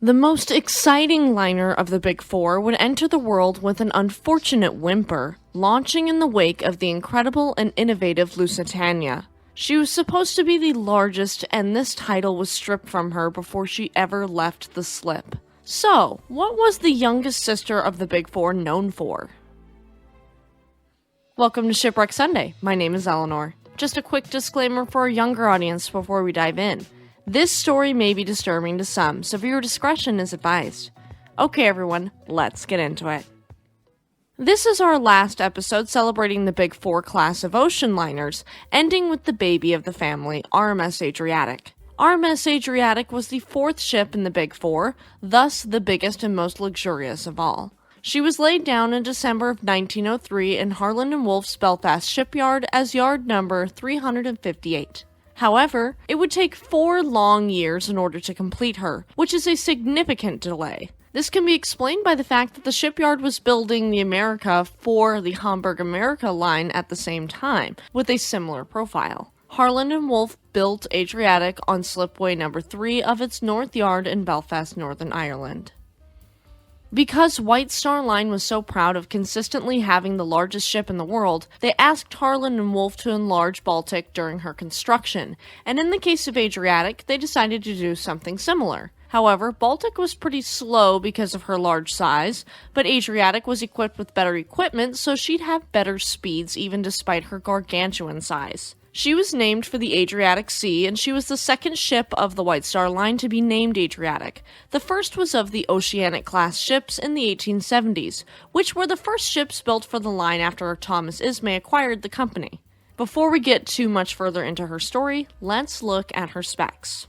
The most exciting liner of the Big Four would enter the world with an unfortunate whimper, launching in the wake of the incredible and innovative Lusitania. She was supposed to be the largest, and this title was stripped from her before she ever left the slip. So, what was the youngest sister of the Big Four known for? Welcome to Shipwreck Sunday. My name is Eleanor. Just a quick disclaimer for a younger audience before we dive in. This story may be disturbing to some, so viewer discretion is advised. Okay everyone, let's get into it. This is our last episode celebrating the Big Four class of ocean liners, ending with the baby of the family, RMS Adriatic. RMS Adriatic was the fourth ship in the Big Four, thus the biggest and most luxurious of all. She was laid down in December of 1903 in Harland & Wolff's Belfast shipyard as yard number 358. However, it would take 4 long years in order to complete her, which is a significant delay. This can be explained by the fact that the shipyard was building the America for the Hamburg America line at the same time, with a similar profile. Harland & Wolff built Adriatic on slipway number 3 of its North Yard in Belfast, Northern Ireland. Because White Star Line was so proud of consistently having the largest ship in the world, they asked Harland & Wolff to enlarge Baltic during her construction, and in the case of Adriatic, they decided to do something similar. However, Baltic was pretty slow because of her large size, but Adriatic was equipped with better equipment, so she'd have better speeds even despite her gargantuan size. She was named for the Adriatic Sea, and she was the second ship of the White Star Line to be named Adriatic. The first was of the Oceanic-class ships in the 1870s, which were the first ships built for the line after Thomas Ismay acquired the company. Before we get too much further into her story, let's look at her specs.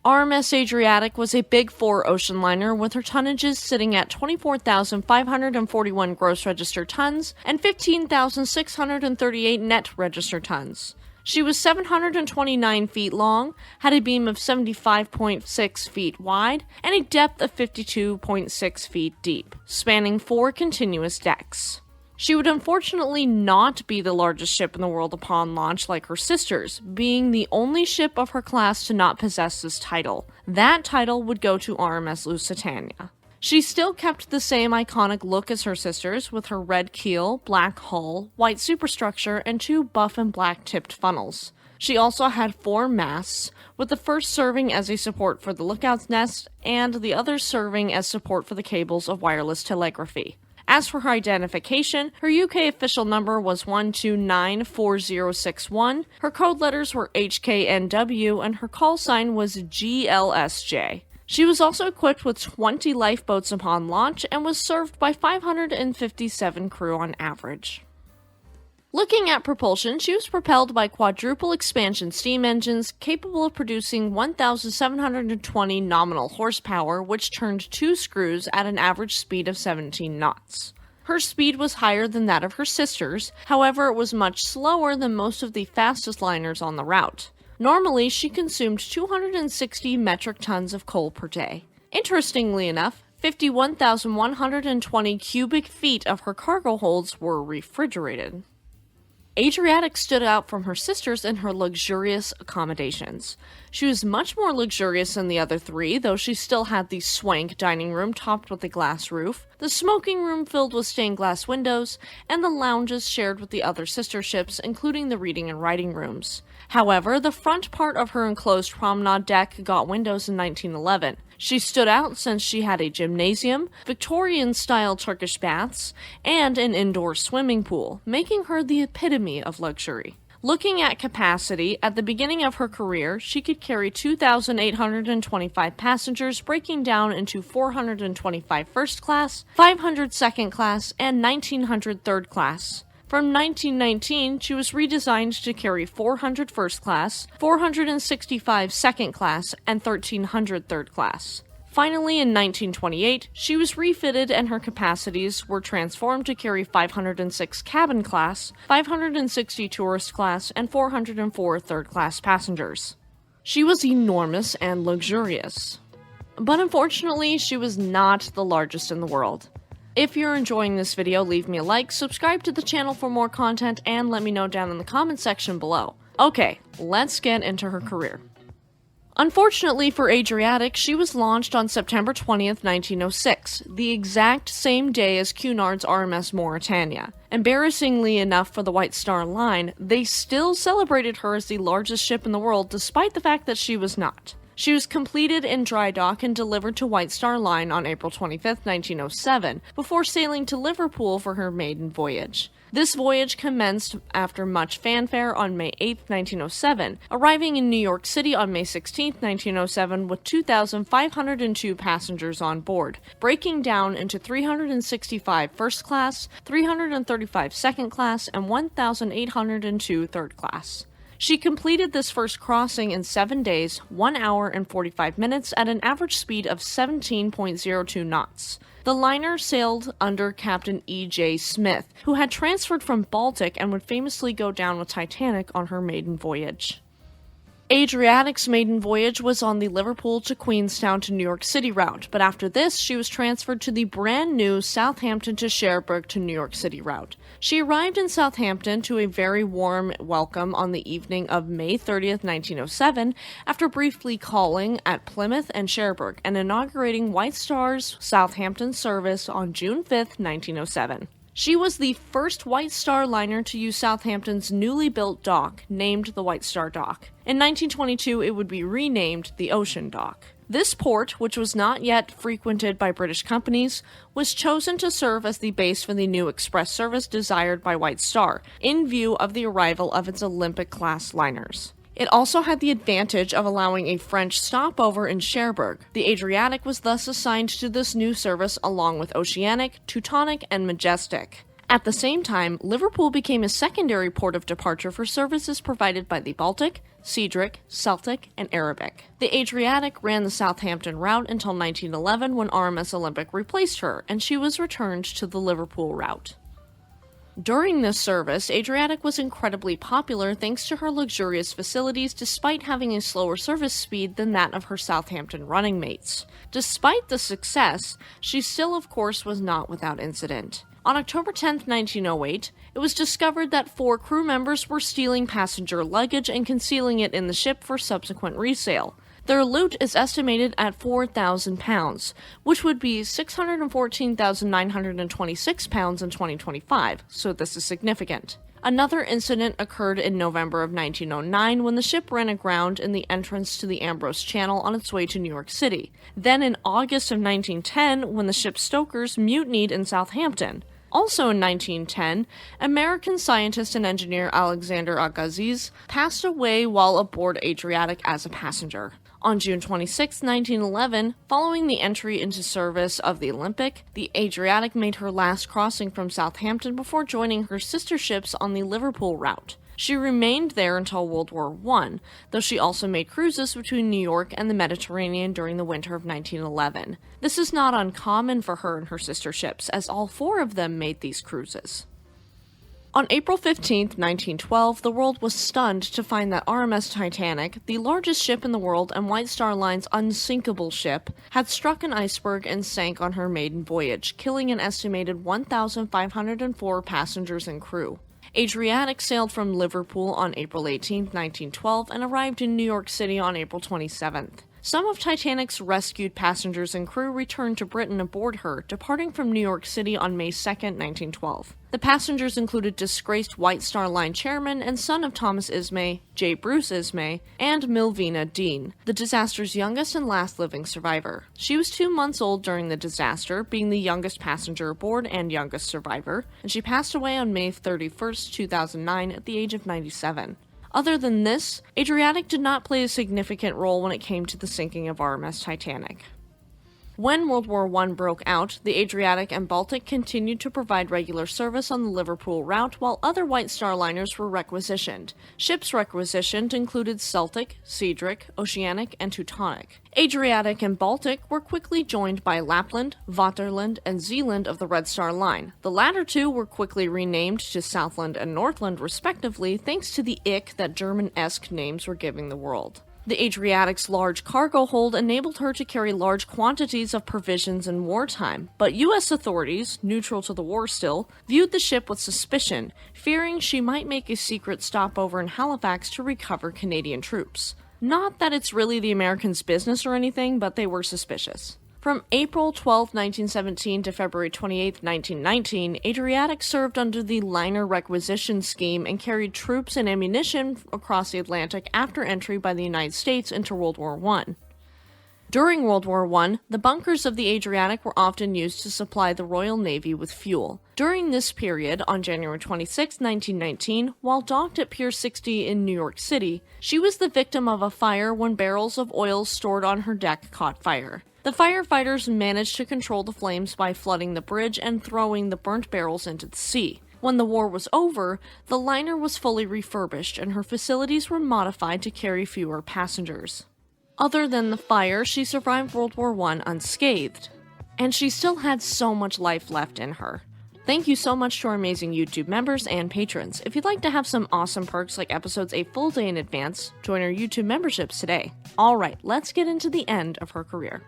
RMS Adriatic was a Big Four ocean liner with her tonnages sitting at 24,541 gross register tons and 15,638 net register tons. She was 729 feet long, had a beam of 75.6 feet wide, and a depth of 52.6 feet deep, spanning 4 continuous decks. She would unfortunately not be the largest ship in the world upon launch like her sisters, being the only ship of her class to not possess this title. That title would go to RMS Lusitania. She still kept the same iconic look as her sisters, with her red keel, black hull, white superstructure, and 2 buff and black tipped funnels. She also had 4 masts, with the first serving as a support for the lookout's nest, and the other serving as support for the cables of wireless telegraphy. As for her identification, her UK official number was 1294061, her code letters were HKNW, and her call sign was GLSJ. She was also equipped with 20 lifeboats upon launch and was served by 557 crew on average. Looking at propulsion, she was propelled by quadruple expansion steam engines capable of producing 1,720 nominal horsepower, which turned 2 screws at an average speed of 17 knots. Her speed was higher than that of her sisters, however it was much slower than most of the fastest liners on the route. Normally, she consumed 260 metric tons of coal per day. Interestingly enough, 51,120 cubic feet of her cargo holds were refrigerated. Adriatic stood out from her sisters in her luxurious accommodations. She was much more luxurious than the other 3, though she still had the swank dining room topped with a glass roof, the smoking room filled with stained glass windows, and the lounges shared with the other sister ships, including the reading and writing rooms. However, the front part of her enclosed promenade deck got windows in 1911. She stood out since she had a gymnasium, Victorian-style Turkish baths, and an indoor swimming pool, making her the epitome of luxury. Looking at capacity, at the beginning of her career, she could carry 2,825 passengers, breaking down into 425 first class, 500 second class, and 1,900 third class. From 1919, she was redesigned to carry 400 first class, 465 second class, and 1,300 third class. Finally, in 1928, she was refitted and her capacities were transformed to carry 506 cabin class, 560 tourist class, and 404 third class passengers. She was enormous and luxurious. But unfortunately, she was not the largest in the world. If you're enjoying this video, leave me a like, subscribe to the channel for more content, and let me know down in the comment section below. Okay, let's get into her career. Unfortunately for Adriatic, she was launched on September 20th, 1906, the exact same day as Cunard's RMS Mauretania. Embarrassingly enough for the White Star Line, they still celebrated her as the largest ship in the world despite the fact that she was not. She was completed in dry dock and delivered to White Star Line on April 25, 1907, before sailing to Liverpool for her maiden voyage. This voyage commenced after much fanfare on May 8, 1907, arriving in New York City on May 16, 1907 with 2,502 passengers on board, breaking down into 365 first class, 335 second class, and 1,802 third class. She completed this first crossing in 7 days, 1 hour and 45 minutes at an average speed of 17.02 knots. The liner sailed under Captain E.J. Smith, who had transferred from Baltic and would famously go down with Titanic on her maiden voyage. Adriatic's maiden voyage was on the Liverpool to Queenstown to New York City route, but after this, she was transferred to the brand new Southampton to Cherbourg to New York City route. She arrived in Southampton to a very warm welcome on the evening of May 30th, 1907, after briefly calling at Plymouth and Cherbourg and inaugurating White Star's Southampton service on June 5th, 1907. She was the first White Star liner to use Southampton's newly built dock, named the White Star Dock. In 1922, it would be renamed the Ocean Dock. This port, which was not yet frequented by British companies, was chosen to serve as the base for the new express service desired by White Star, in view of the arrival of its Olympic-class liners. It also had the advantage of allowing a French stopover in Cherbourg. The Adriatic was thus assigned to this new service along with Oceanic, Teutonic, and Majestic. At the same time, Liverpool became a secondary port of departure for services provided by the Baltic, Cedric, Celtic, and Arabic. The Adriatic ran the Southampton route until 1911 when RMS Olympic replaced her, and she was returned to the Liverpool route. During this service, Adriatic was incredibly popular thanks to her luxurious facilities despite having a slower service speed than that of her Southampton running mates. Despite the success, she still of course was not without incident. On October 10, 1908, it was discovered that 4 crew members were stealing passenger luggage and concealing it in the ship for subsequent resale. Their loot is estimated at £4,000, which would be £614,926 in 2025, so this is significant. Another incident occurred in November of 1909 when the ship ran aground in the entrance to the Ambrose Channel on its way to New York City. Then in August of 1910 when the ship's stokers mutinied in Southampton. Also in 1910, American scientist and engineer Alexander Agassiz passed away while aboard Adriatic as a passenger. On June 26, 1911, following the entry into service of the Olympic, the Adriatic made her last crossing from Southampton before joining her sister ships on the Liverpool route. She remained there until World War I, though she also made cruises between New York and the Mediterranean during the winter of 1911. This is not uncommon for her and her sister ships, as all 4 of them made these cruises. On April 15, 1912, the world was stunned to find that RMS Titanic, the largest ship in the world and White Star Line's unsinkable ship, had struck an iceberg and sank on her maiden voyage, killing an estimated 1,504 passengers and crew. Adriatic sailed from Liverpool on April 18, 1912, and arrived in New York City on April 27th. Some of Titanic's rescued passengers and crew returned to Britain aboard her, departing from New York City on May 2, 1912. The passengers included disgraced White Star Line chairman and son of Thomas Ismay, J. Bruce Ismay, and Milvina Dean, the disaster's youngest and last living survivor. She was 2 months old during the disaster, being the youngest passenger aboard and youngest survivor, and she passed away on May 31, 2009 at the age of 97. Other than this, Adriatic did not play a significant role when it came to the sinking of RMS Titanic. When World War I broke out, the Adriatic and Baltic continued to provide regular service on the Liverpool route while other White Star liners were requisitioned. Ships requisitioned included Celtic, Cedric, Oceanic, and Teutonic. Adriatic and Baltic were quickly joined by Lapland, Vaterland, and Zealand of the Red Star Line. The latter 2 were quickly renamed to Southland and Northland respectively thanks to the ick that German-esque names were giving the world. The Adriatic's large cargo hold enabled her to carry large quantities of provisions in wartime, but U.S. authorities, neutral to the war still, viewed the ship with suspicion, fearing she might make a secret stopover in Halifax to recover Canadian troops. Not that it's really the Americans' business or anything, but they were suspicious. From April 12, 1917 to February 28, 1919, Adriatic served under the liner requisition scheme and carried troops and ammunition across the Atlantic after entry by the United States into World War I. During World War I, the bunkers of the Adriatic were often used to supply the Royal Navy with fuel. During this period, on January 26, 1919, while docked at Pier 60 in New York City, she was the victim of a fire when barrels of oil stored on her deck caught fire. The firefighters managed to control the flames by flooding the bridge and throwing the burnt barrels into the sea. When the war was over, the liner was fully refurbished and her facilities were modified to carry fewer passengers. Other than the fire, she survived World War I unscathed. And she still had so much life left in her. Thank you so much to our amazing YouTube members and patrons. If you'd like to have some awesome perks like episodes a full day in advance, join our YouTube memberships today. Alright, let's get into the end of her career.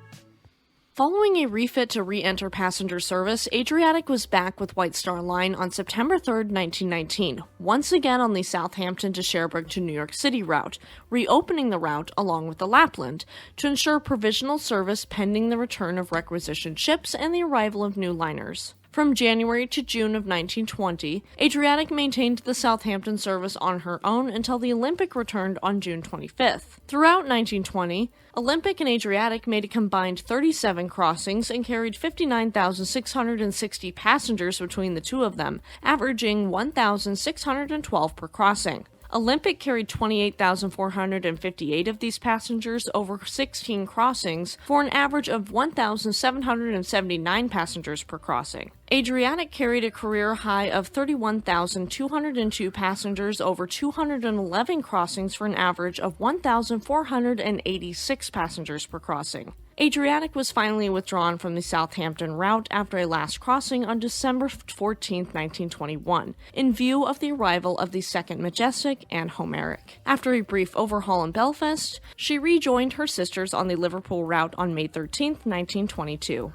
Following a refit to re-enter passenger service, Adriatic was back with White Star Line on September 3, 1919, once again on the Southampton to Sherbrooke to New York City route, reopening the route along with the Lapland, to ensure provisional service pending the return of requisitioned ships and the arrival of new liners. From January to June of 1920, Adriatic maintained the Southampton service on her own until the Olympic returned on June 25th. Throughout 1920, Olympic and Adriatic made a combined 37 crossings and carried 59,660 passengers between the two of them, averaging 1,612 per crossing. Olympic carried 28,458 of these passengers over 16 crossings for an average of 1,779 passengers per crossing. Adriatic carried a career high of 31,202 passengers over 211 crossings for an average of 1,486 passengers per crossing. Adriatic was finally withdrawn from the Southampton route after a last crossing on December 14, 1921, in view of the arrival of the Second Majestic and Homeric. After a brief overhaul in Belfast, she rejoined her sisters on the Liverpool route on May 13, 1922.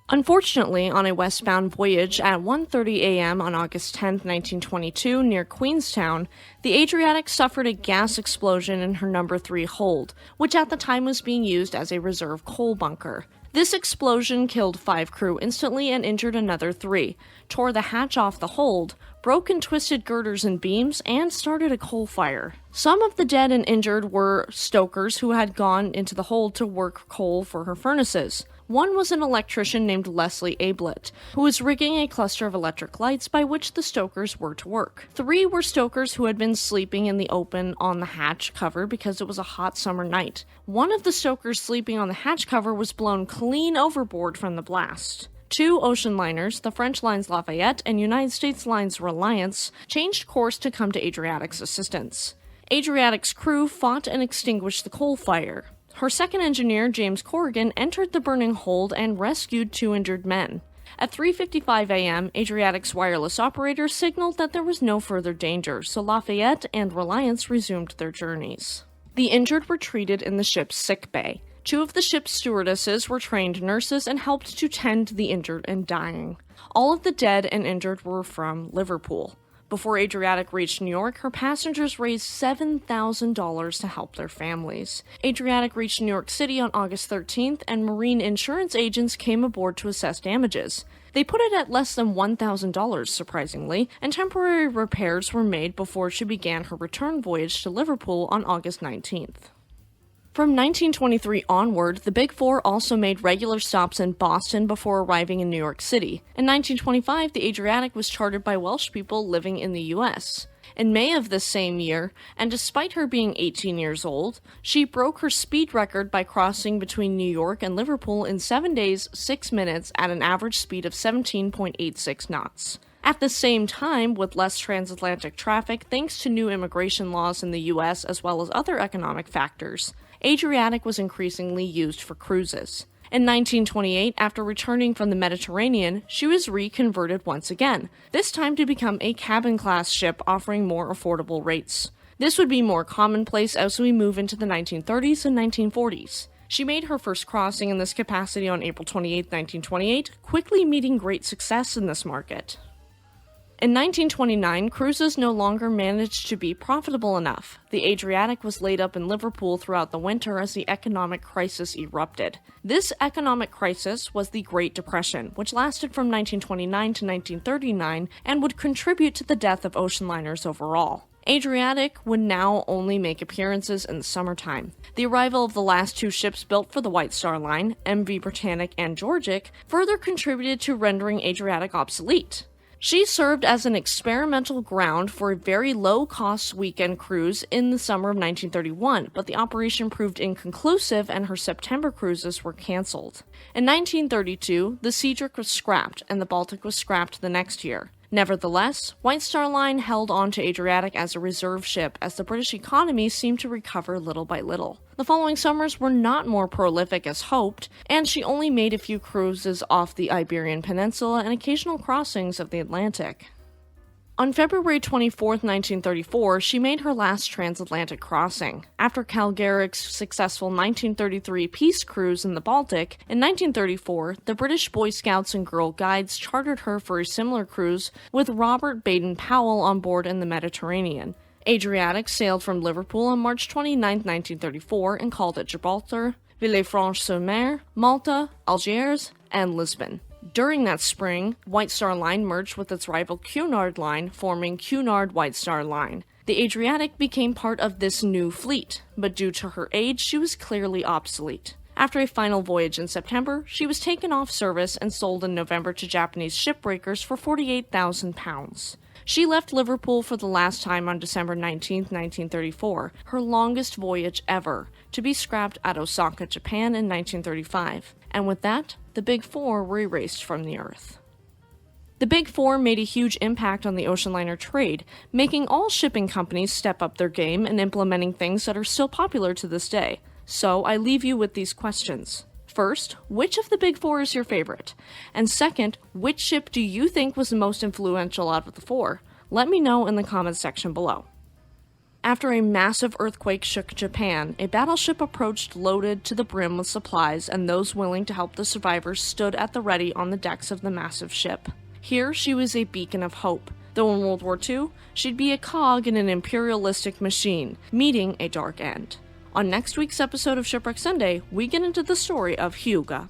Unfortunately, on a westbound voyage at 1:30 a.m. on August 10, 1922, near Queenstown, the Adriatic suffered a gas explosion in her number 3 hold, which at the time was being used as a reserve coal bunker. This explosion killed 5 crew instantly and injured another 3, tore the hatch off the hold, broke and twisted girders and beams, and started a coal fire. Some of the dead and injured were stokers who had gone into the hold to work coal for her furnaces. One was an electrician named Leslie Ablett, who was rigging a cluster of electric lights by which the stokers were to work. 3 were stokers who had been sleeping in the open on the hatch cover because it was a hot summer night. One of the stokers sleeping on the hatch cover was blown clean overboard from the blast. 2 ocean liners, the French lines Lafayette and United States lines Reliance, changed course to come to Adriatic's assistance. Adriatic's crew fought and extinguished the coal fire. Her second engineer, James Corrigan, entered the burning hold and rescued 2 injured men. At 3:55 a.m., Adriatic's wireless operator signaled that there was no further danger, so Lafayette and Reliance resumed their journeys. The injured were treated in the ship's sick bay. 2 of the ship's stewardesses were trained nurses and helped to tend the injured and dying. All of the dead and injured were from Liverpool. Before Adriatic reached New York, her passengers raised $7,000 to help their families. Adriatic reached New York City on August 13th, and marine insurance agents came aboard to assess damages. They put it at less than $1,000, surprisingly, and temporary repairs were made before she began her return voyage to Liverpool on August 19th. From 1923 onward, the Big Four also made regular stops in Boston before arriving in New York City. In 1925, the Adriatic was chartered by Welsh people living in the U.S. In May of this same year, and despite her being 18 years old, she broke her speed record by crossing between New York and Liverpool in 7 days, 6 minutes at an average speed of 17.86 knots. At the same time, with less transatlantic traffic thanks to new immigration laws in the U.S. as well as other economic factors, Adriatic was increasingly used for cruises. In 1928, after returning from the Mediterranean, she was reconverted once again, this time to become a cabin-class ship offering more affordable rates. This would be more commonplace as we move into the 1930s and 1940s. She made her first crossing in this capacity on April 28, 1928, quickly meeting great success in this market. In 1929, cruises no longer managed to be profitable enough. The Adriatic was laid up in Liverpool throughout the winter as the economic crisis erupted. This economic crisis was the Great Depression, which lasted from 1929 to 1939 and would contribute to the death of ocean liners overall. Adriatic would now only make appearances in the summertime. The arrival of the last two ships built for the White Star Line, MV Britannic and Georgic, further contributed to rendering Adriatic obsolete. She served as an experimental ground for a very low-cost weekend cruise in the summer of 1931, but the operation proved inconclusive and her September cruises were cancelled. In 1932, the Shipwreck was scrapped, and the Baltic was scrapped the next year. Nevertheless, White Star Line held on to Adriatic as a reserve ship as the British economy seemed to recover little by little. The following summers were not more prolific as hoped, and she only made a few cruises off the Iberian Peninsula and occasional crossings of the Atlantic. On February 24, 1934, she made her last transatlantic crossing. After Calgaric's successful 1933 peace cruise in the Baltic, in 1934, the British Boy Scouts and Girl Guides chartered her for a similar cruise with Robert Baden-Powell on board in the Mediterranean. Adriatic sailed from Liverpool on March 29, 1934, and called at Gibraltar, Villefranche-sur-Mer, Malta, Algiers, and Lisbon. During that spring, White Star Line merged with its rival Cunard Line, forming Cunard White Star Line. The Adriatic became part of this new fleet, but due to her age, she was clearly obsolete. After a final voyage in September, she was taken off service and sold in November to Japanese shipbreakers for £48,000. She left Liverpool for the last time on December 19, 1934, her longest voyage ever, to be scrapped at Osaka, Japan in 1935. And with that, the Big Four were erased from the Earth. The Big Four made a huge impact on the ocean liner trade, making all shipping companies step up their game and implementing things that are still popular to this day. So I leave you with these questions. First, which of the Big Four is your favorite? And second, which ship do you think was the most influential out of the four? Let me know in the comments section below. After a massive earthquake shook Japan, a battleship approached loaded to the brim with supplies, and those willing to help the survivors stood at the ready on the decks of the massive ship. Here, she was a beacon of hope, though in World War II, she'd be a cog in an imperialistic machine, meeting a dark end. On next week's episode of Shipwreck Sunday, we get into the story of Hyuga.